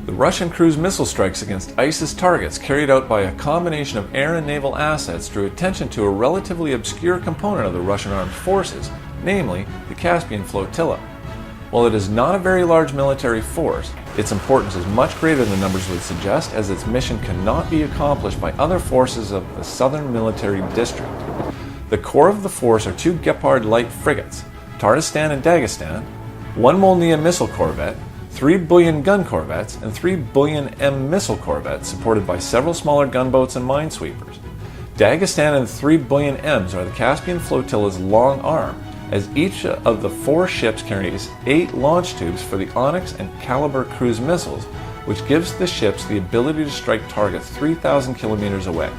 The Russian cruise missile strikes against ISIS targets carried out by a combination of air and naval assets drew attention to a relatively obscure component of the Russian armed forces, namely the Caspian Flotilla. While it is not a very large military force, its importance is much greater than numbers would suggest, as its mission cannot be accomplished by other forces of the Southern Military District. The core of the force are 2 Gepard light frigates, Tatarstan and Dagestan, 1 Molniya missile corvette, 3 Bullion gun corvettes, and 3 Bullion M missile corvettes supported by several smaller gunboats and minesweepers. Dagestan and 3 Bullion Ms are the Caspian Flotilla's long arm, as each of the 4 ships carries 8 launch tubes for the Onyx and Caliber cruise missiles, which gives the ships the ability to strike targets 3,000 kilometers away.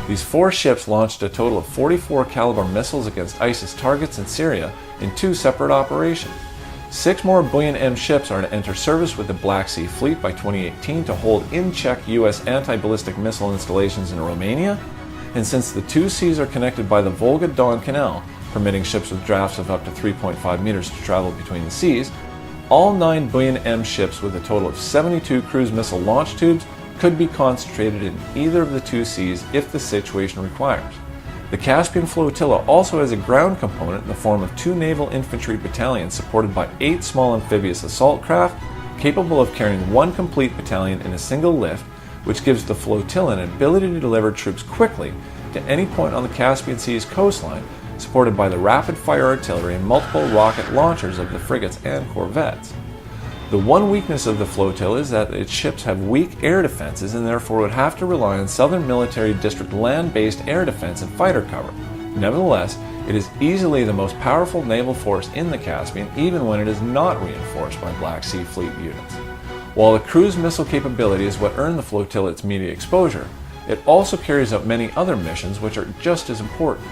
These 4 ships launched a total of 44 Caliber missiles against ISIS targets in Syria in 2 separate operations. 6 more Bullion M ships are to enter service with the Black Sea Fleet by 2018 to hold in check U.S. anti-ballistic missile installations in Romania, and since the 2 seas are connected by the Volga-Don Canal, permitting ships with drafts of up to 3.5 meters to travel between the seas, all 9 Bullion M ships with a total of 72 cruise missile launch tubes could be concentrated in either of the 2 seas if the situation requires. The Caspian Flotilla also has a ground component in the form of 2 naval infantry battalions supported by 8 small amphibious assault craft, capable of carrying 1 complete battalion in a single lift, which gives the flotilla an ability to deliver troops quickly to any point on the Caspian Sea's coastline, supported by the rapid-fire artillery and multiple rocket launchers of the frigates and corvettes. The one weakness of the flotilla is that its ships have weak air defenses and therefore would have to rely on Southern Military District land-based air defense and fighter cover. Nevertheless, it is easily the most powerful naval force in the Caspian, even when it is not reinforced by Black Sea Fleet units. While the cruise missile capability is what earned the flotilla its media exposure, it also carries out many other missions which are just as important.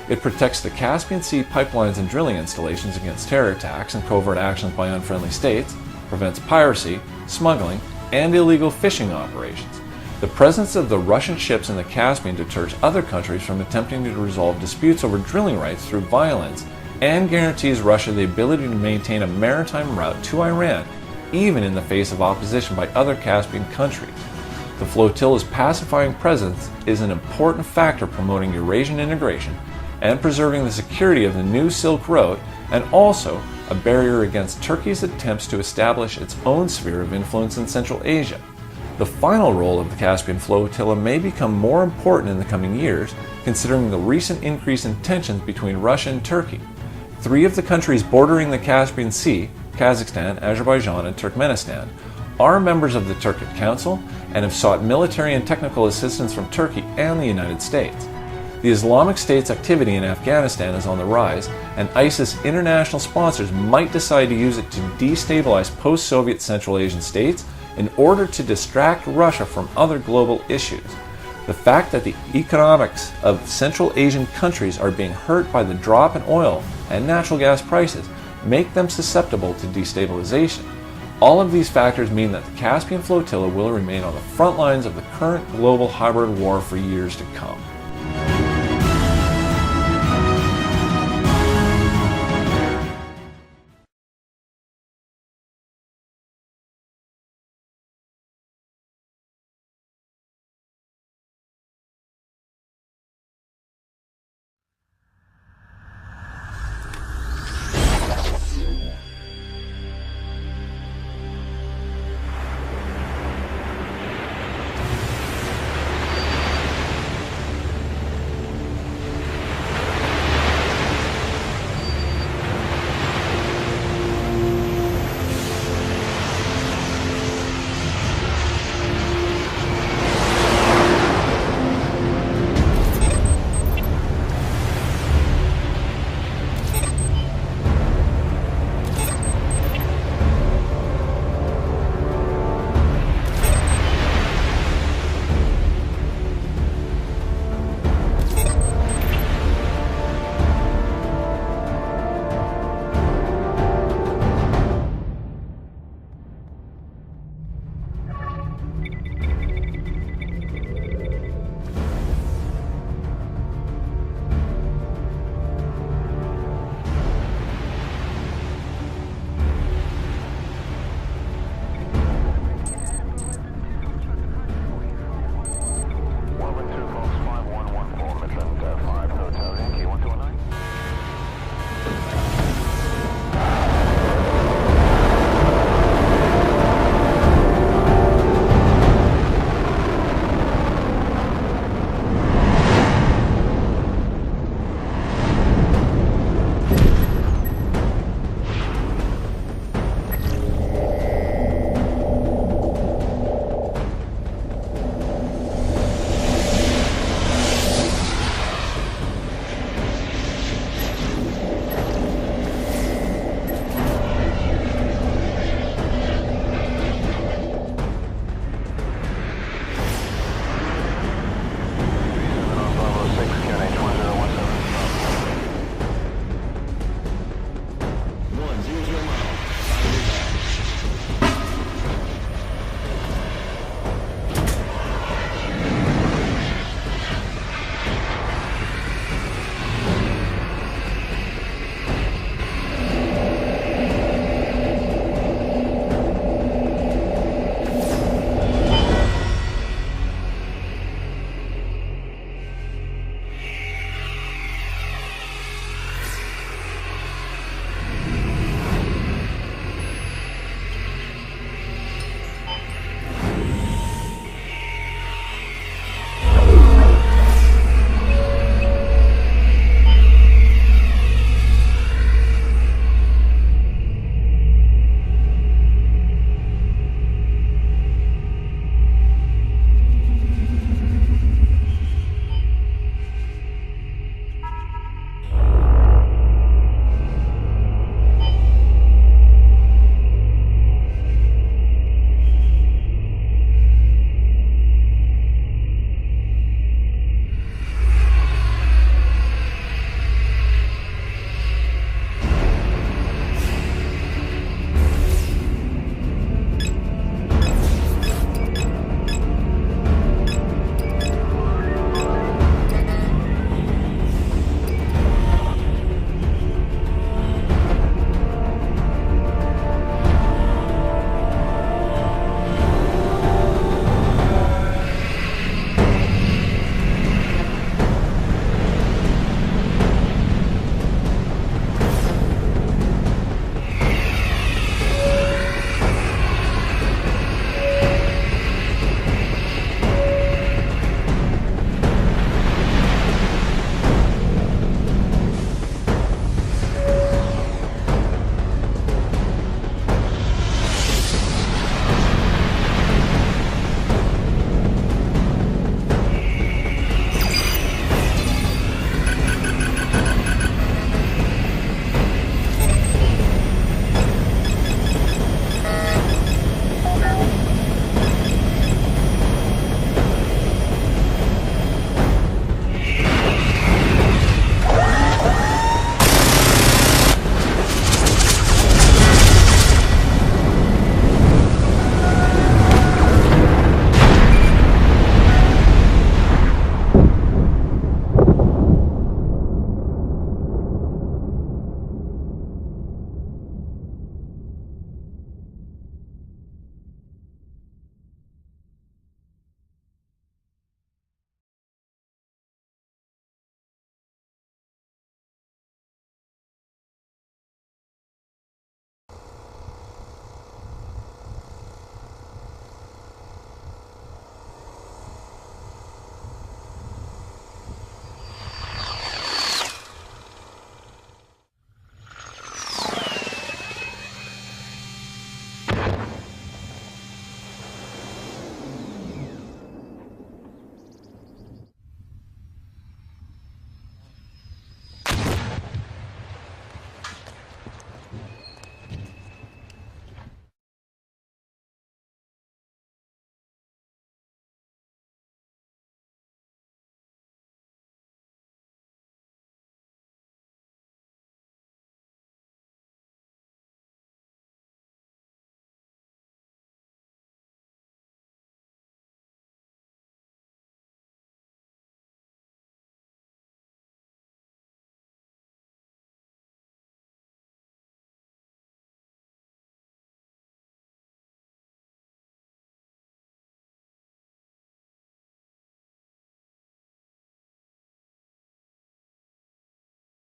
It protects the Caspian Sea pipelines and drilling installations against terror attacks and covert actions by unfriendly states, prevents piracy, smuggling, and illegal fishing operations. The presence of the Russian ships in the Caspian deters other countries from attempting to resolve disputes over drilling rights through violence and guarantees Russia the ability to maintain a maritime route to Iran, even in the face of opposition by other Caspian countries. The flotilla's pacifying presence is an important factor promoting Eurasian integration and preserving the security of the new Silk Road, and also a barrier against Turkey's attempts to establish its own sphere of influence in Central Asia. The final role of the Caspian Flotilla may become more important in the coming years, considering the recent increase in tensions between Russia and Turkey. 3 of the countries bordering the Caspian Sea, Kazakhstan, Azerbaijan, and Turkmenistan, are members of the Turkic Council and have sought military and technical assistance from Turkey and the United States. The Islamic State's activity in Afghanistan is on the rise, and ISIS international sponsors might decide to use it to destabilize post-Soviet Central Asian states in order to distract Russia from other global issues. The fact that the economics of Central Asian countries are being hurt by the drop in oil and natural gas prices make them susceptible to destabilization. All of these factors mean that the Caspian Flotilla will remain on the front lines of the current global hybrid war for years to come.